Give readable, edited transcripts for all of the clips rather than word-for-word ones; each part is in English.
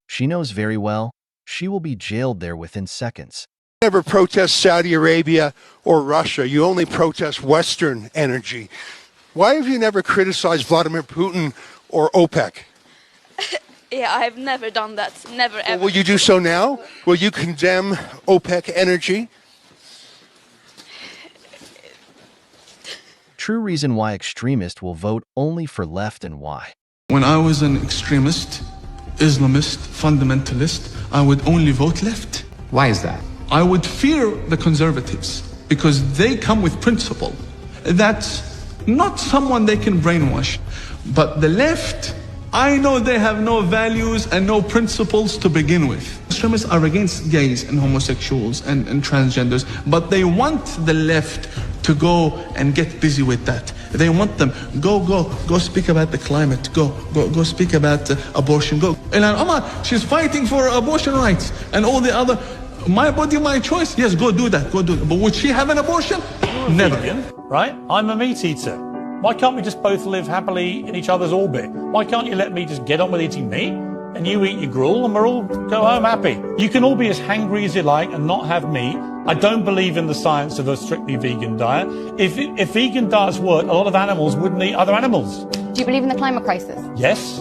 She knows very well she will be jailed there within seconds. You never protest Saudi Arabia or Russia. You only protest Western energy. Why have you never criticized Vladimir Putin or OPEC? Yeah, I've never done that. Never, ever. Well, will you do so now? Will you condemn OPEC energy? True reason why extremists will vote only for left and why. When I was an extremist, Islamist, fundamentalist, I would only vote left. Why is that? I would fear the conservatives because they come with principle. That's not someone they can brainwash. But the left, I know they have no values and no principles to begin with. Extremists are against gays and homosexuals and transgenders, but they want the left to go and get busy with that. They want them, go speak about the climate, go speak about abortion, go. Ilhan Omar, she's fighting for abortion rights and all the other, my body, my choice. Yes, go do that. But would she have an abortion? Never. Vegan, right? I'm a meat eater. Why can't we just both live happily in each other's orbit? Why can't you let me just get on with eating meat and you eat your gruel and we'll all go home happy? You can all be as hangry as you like and not have meat. I don't believe in the science of a strictly vegan diet. If vegan diets work, a lot of animals wouldn't eat other animals. Do you believe in the climate crisis? Yes.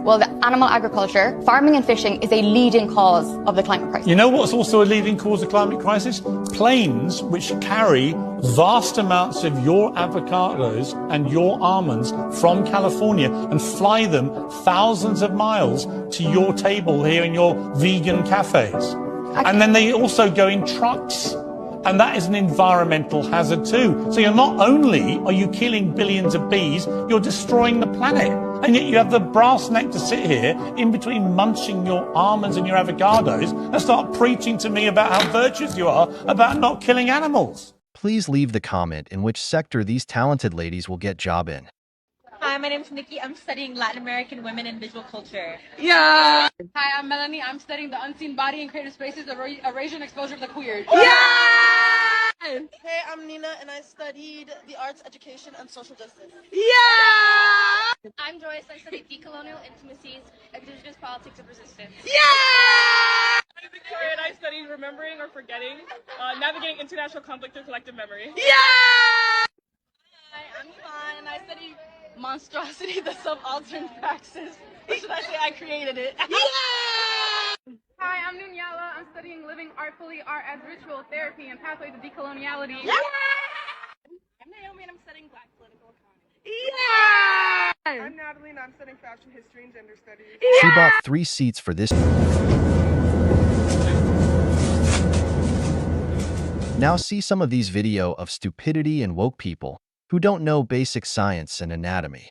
Well, the animal agriculture, farming and fishing is a leading cause of the climate crisis. You know what's also a leading cause of climate crisis? Planes which carry vast amounts of your avocados and your almonds from California and fly them thousands of miles to your table here in your vegan cafes. And then they also go in trucks. And that is an environmental hazard too. So you're not only are you killing billions of bees, you're destroying the planet. And yet you have the brass neck to sit here in between munching your almonds and your avocados and start preaching to me about how virtuous you are about not killing animals. Please leave the comment in which sector these talented ladies will get job in. Hi, my name is Nikki. I'm studying Latin American women in visual culture. Yeah! Hi, I'm Melanie. I'm studying the unseen body in creative spaces, erasure and exposure of the queer. Yeah! Hey, I'm Nina, and I studied the arts, education, and social justice. Yeah! I'm Joyce. I studied decolonial intimacies, indigenous politics of resistance. Yeah! I'm Victoria, and I studied remembering or forgetting, navigating international conflict through collective memory. Yeah! Hi, I'm Iman, and I study monstrosity, the subaltern praxis. Or should I say I created it? Yeah! Hi, I'm Nunyala. I'm studying living artfully, art as ritual therapy and pathways of decoloniality. Yeah! I'm Naomi, and I'm studying Black political economy. Yeah! I'm Natalie, and I'm studying fashion history and gender studies. Yeah! She bought 3 seats for this. Now see some of these video of stupidity and woke people who don't know basic science and anatomy.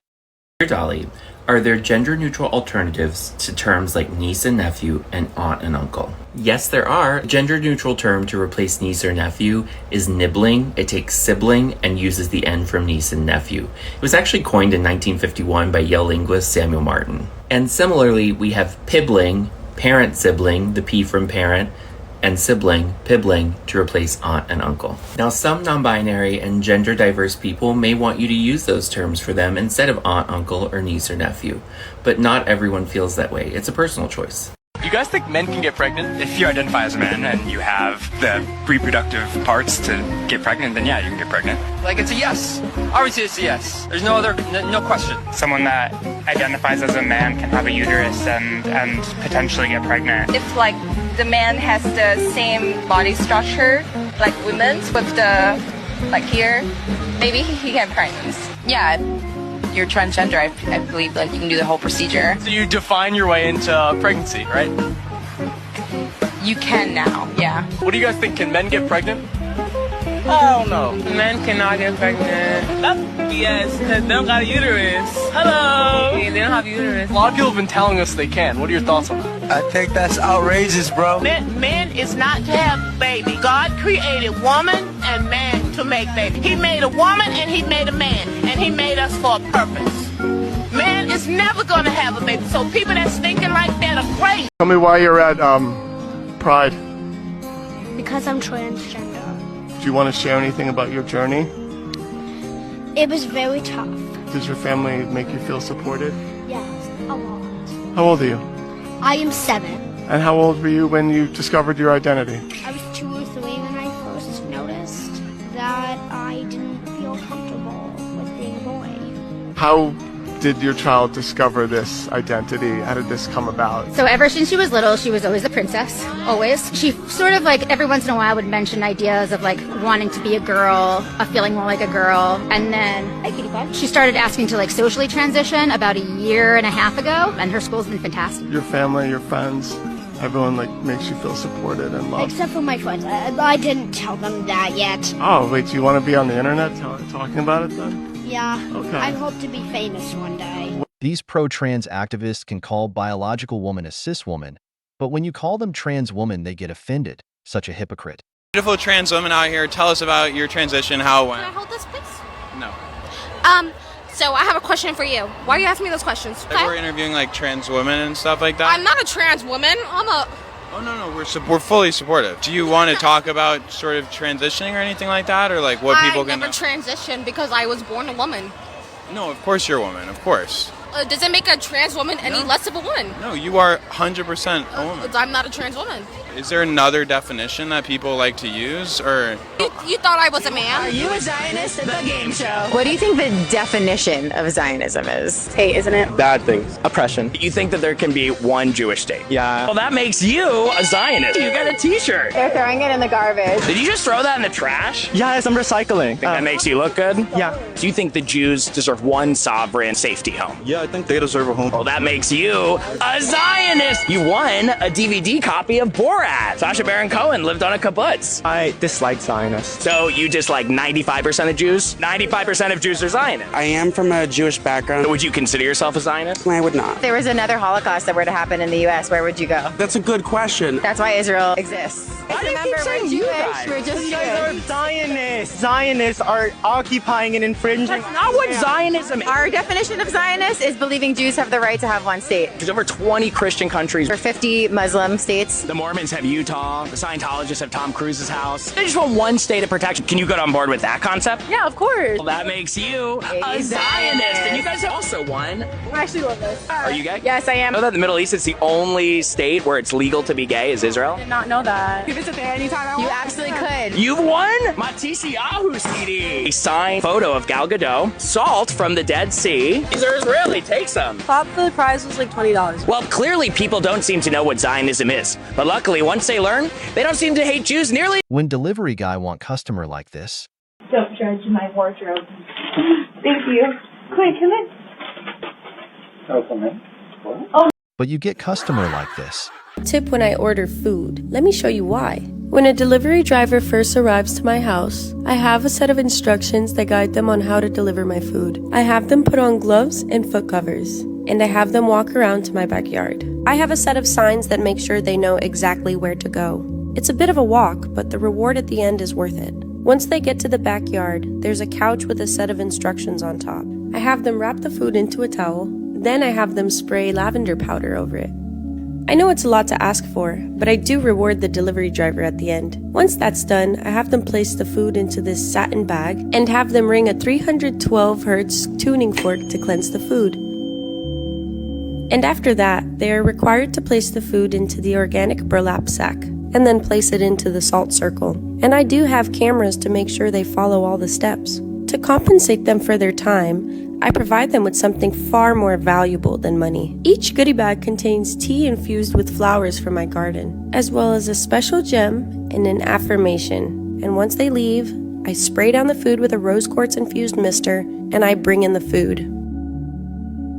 Dear Dolly, are there gender-neutral alternatives to terms like niece and nephew and aunt and uncle? Yes, there are. A gender-neutral term to replace niece or nephew is nibbling. It takes sibling and uses the N from niece and nephew. It was actually coined in 1951 by Yale linguist Samuel Martin. And similarly, we have pibbling, parent-sibling, the P from parent, and sibling, pibbling, to replace aunt and uncle. Now, some non-binary and gender-diverse people may want you to use those terms for them instead of aunt, uncle, or niece or nephew, but not everyone feels that way. It's a personal choice. You guys think men can get pregnant? If you identify as a man and you have the reproductive parts to get pregnant, then yeah, you can get pregnant. Like, it's a yes. Obviously, it's a yes. There's no question. Someone that identifies as a man can have a uterus and potentially get pregnant. If, like, the man has the same body structure like women's with the, like, here, maybe he can get pregnant. Yeah. You're transgender, I believe that you can do the whole procedure. So you define your way into pregnancy, right? You can now, yeah. What do you guys think? Can men get pregnant? I don't know. Men cannot get pregnant. That's BS, because they don't got a uterus. Hello! Yeah, they don't have a uterus. A lot of people have been telling us they can. What are your thoughts on that? I think that's outrageous, bro. Man is not to have baby. God created woman and man to make baby. He made a woman and he made a man. And he made us for a purpose. Man is never going to have a baby. So people that's thinking like that are crazy. Tell me why you're at Pride. Because I'm transgender. Do you want to share anything about your journey? It was very tough. Does your family make you feel supported? Yes. A lot. How old are you? I am 7. And how old were you when you discovered your identity? I was 2 or 3 when I first noticed that I didn't feel comfortable with being a boy. How did your child discover this identity? How did this come about? So ever since she was little, she was always the princess. Always. She sort of like every once in a while would mention ideas of like wanting to be a girl, of feeling more like a girl. And then, hi kitty pie. She started asking to like socially transition about 1.5 years ago, and her school's been fantastic. Your family, your friends, everyone like makes you feel supported and loved. Except for my friends. I didn't tell them that yet. Oh, wait, do you want to be on the internet talking about it then? Yeah. Okay. I hope to be famous one day. These pro-trans activists can call biological woman a cis woman, but when you call them trans woman, they get offended. Such a hypocrite. Beautiful trans women out here, tell us about your transition, how it went. Can I hold this, please? No. So I have a question for you. Why are you asking me those questions? Like we're interviewing like trans women and stuff like that. I'm not a trans woman. I'm a... Oh no, we're fully supportive. Do you want to talk about sort of transitioning or anything like that, or like what people can? I never transitioned because I was born a woman. No, of course you're a woman. Of course. Does it make a trans woman any less of a woman? No, you are 100% a woman. I'm not a trans woman. Is there another definition that people like to use, or? You thought I was a man? Are you a Zionist at the game show? What do you think the definition of Zionism is? Hate, isn't it? Bad things. Oppression. You think that there can be one Jewish state? Yeah. Well, that makes you a Zionist. You got a t-shirt. They're throwing it in the garbage. Did you just throw that in the trash? Yes, I'm recycling. Think that makes you look good? Yeah. Do you think the Jews deserve one sovereign safety home? Yeah, I think they deserve a home. Well, that makes you a Zionist. You won a DVD copy of Borat. Sacha Baron Cohen lived on a kibbutz. I dislike Zionists. So you dislike 95% of Jews? 95% of Jews are Zionists. I am from a Jewish background. Would you consider yourself a Zionist? I would not. If there was another Holocaust that were to happen in the U.S., where would you go? That's a good question. That's why Israel exists. Why do you keep saying you guys? We're just You guys are Zionists. Zionists are occupying and infringing. That's not what Zionism is. Our definition of Zionist is believing Jews have the right to have one state. There's over 20 Christian countries. Or 50 Muslim states. The Mormons have Utah. The Scientologists have Tom Cruise's house. They just want one state of protection. Can you get on board with that concept? Yeah, of course. Well, that makes you a Zionist. And you guys have also won. I actually love this. Are you gay? Yes, I am. You know that in the Middle East, it's the only state where it's legal to be gay is Israel? I did not know that. You visit there anytime I want. You absolutely could. You've won Matisse Yahoo CD. A signed photo of Gal Gadot, salt from the Dead Sea. These are Israeli. Take some. Thought the prize was like $20. Well, clearly people don't seem to know what Zionism is. But luckily, once they learn, they don't seem to hate Jews nearly. When delivery guy want customer like this. Don't judge my wardrobe. Thank you. Quick, come in. Oh. But you get customer like this. Tip when I order food. Let me show you why. When a delivery driver first arrives to my house, I have a set of instructions that guide them on how to deliver my food. I have them put on gloves and foot covers, and I have them walk around to my backyard. I have a set of signs that make sure they know exactly where to go. It's a bit of a walk, but the reward at the end is worth it. Once they get to the backyard, there's a couch with a set of instructions on top. I have them wrap the food into a towel, then I have them spray lavender powder over it. I know it's a lot to ask for, but I do reward the delivery driver at the end. Once that's done, I have them place the food into this satin bag and have them ring a 312 Hz tuning fork to cleanse the food. And after that, they are required to place the food into the organic burlap sack and then place it into the salt circle. And I do have cameras to make sure they follow all the steps. To compensate them for their time, I provide them with something far more valuable than money. Each goodie bag contains tea infused with flowers from my garden, as well as a special gem and an affirmation. And once they leave, I spray down the food with a rose quartz infused mister, and I bring in the food.